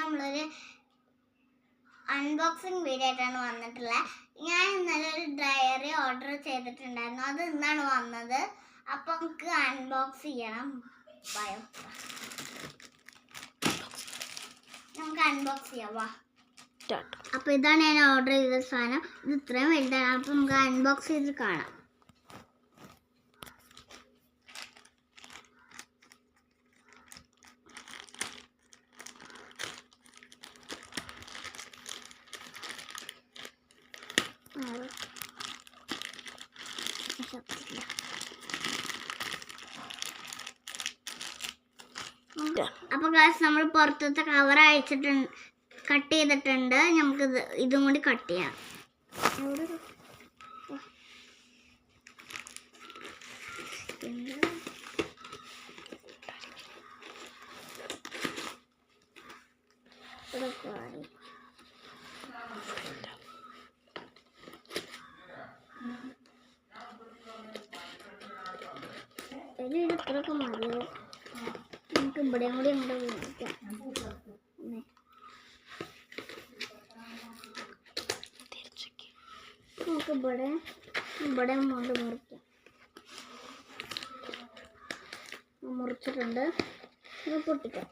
നമ്മളൊരു unboxing video ആയിട്ടാണ് വന്നിട്ടുള്ളത്. ഞാൻ ഇന്നലെ ഒരു ഡയറി ഓർഡർ ചെയ്തിട്ടുണ്ടായിരുന്നു. അത് ഇന്നാണ് വന്നത്. അപ്പം നമുക്ക് അൺബോക്സ് ചെയ്യണം. നമുക്ക് അൺബോക്സ് ചെയ്യാം. വാ. അപ്പോൾ ഇതാണ് ഞാൻ ഓർഡർ ചെയ്ത സാധനം. ഇത് ഇത്രയും വലുതാണ്. അപ്പം നമുക്ക് അൺബോക്സ് ചെയ്ത് കാണാം. അപ്പോൾ ഗായ്സ് നമ്മൾ പുറത്തത്തെ കവർ അഴിച്ചിട്ടുണ്ട്, കട്ട് ചെയ്തിട്ടുണ്ട്. നമുക്ക് ഇതും കൂടി കട്ട് ചെയ്യാം. ഇത്രയൊക്കെ മതിയോ? നമുക്ക് ഇവിടെ കൂടി അങ്ങോട്ട് വിളിക്കാം. നമുക്ക് ഇവിടെ കൊണ്ട് മുറിക്കാം. മുറിച്ചിട്ടുണ്ട്. ഇത് പൊട്ടിക്കാം.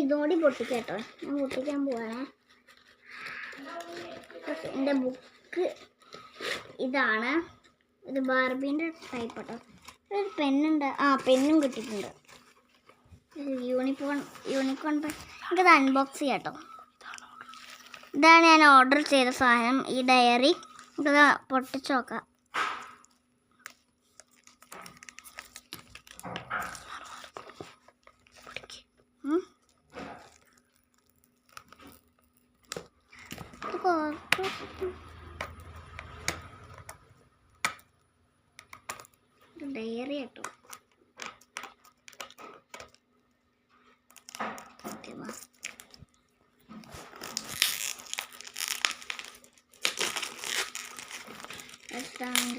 ഇതുകൂടി പൊട്ടിക്കാം കേട്ടോ. ഞാൻ പൊട്ടിക്കാൻ പോവാണേ. എൻ്റെ ബുക്ക് ഇതാണ്. ഇത് ബാർബീൻ്റെ ടൈപ്പ് കേട്ടോ. ഒരു പെന്നുണ്ട്. പെന്നും കിട്ടിയിട്ടുണ്ട്. യൂണിക്കോൺ നമുക്കിത് അൺബോക്സ് ചെയ്യാം കേട്ടോ. ഇതാണ് ഞാൻ ഓർഡർ ചെയ്ത സാധനം, ഈ ഡയറി. നമുക്കത് പൊട്ടിച്ച് നോക്കാം. ഡയറി കേട്ടോ.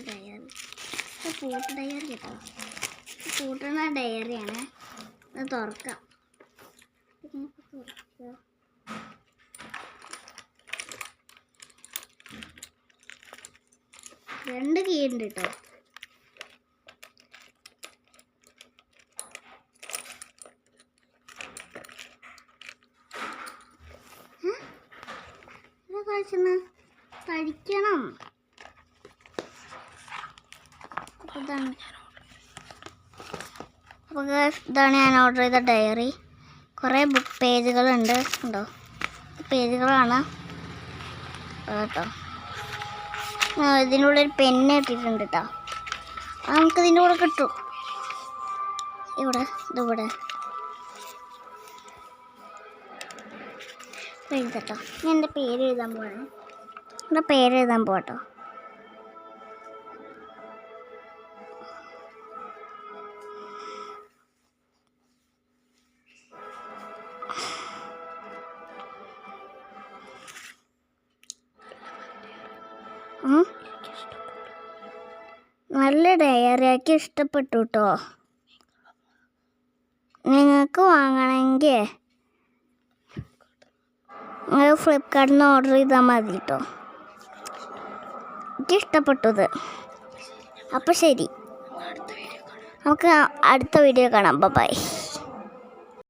ഡയറി പൂട്ട് ഡയറി കേട്ടോ. പൂട്ടുന്ന ഡയറിയാണ്. അത് തുറക്കാം. രണ്ട് കീ ഉണ്ട് കേട്ടോ. പഠിക്കണം. ഇതാണ് ഞാൻ ഓർഡർ ചെയ്ത ഡയറി. കുറേ ബുക്ക് പേജുകളുണ്ട്. ഉണ്ടോ? പേജുകളാണ് കേട്ടോ. ഇതിൻ്റെ കൂടെ ഒരു പെന്ന് ഇട്ടിട്ടുണ്ട് കേട്ടോ. നമുക്കിതിൻ്റെ കൂടെ കിട്ടും. ഇതിവിടെ എഴുതട്ടോ. ഞാൻ എൻ്റെ പേര് എഴുതാൻ പോവാണ്. എൻ്റെ പേര് എഴുതാൻ പോകട്ടോ. നല്ല ഡയറിയാക്കി ഇഷ്ടപ്പെട്ടു കേട്ടോ. നിങ്ങൾക്ക് വാങ്ങണമെങ്കിൽ നിങ്ങൾ ഫ്ലിപ്കാർട്ടിൽ നിന്ന് ഓർഡർ ചെയ്താൽ മതി കേട്ടോ. എനിക്ക് ഇഷ്ടപ്പെട്ടത്. അപ്പോൾ ശരി, നമുക്ക് അടുത്ത വീഡിയോ കാണാം. ബൈ.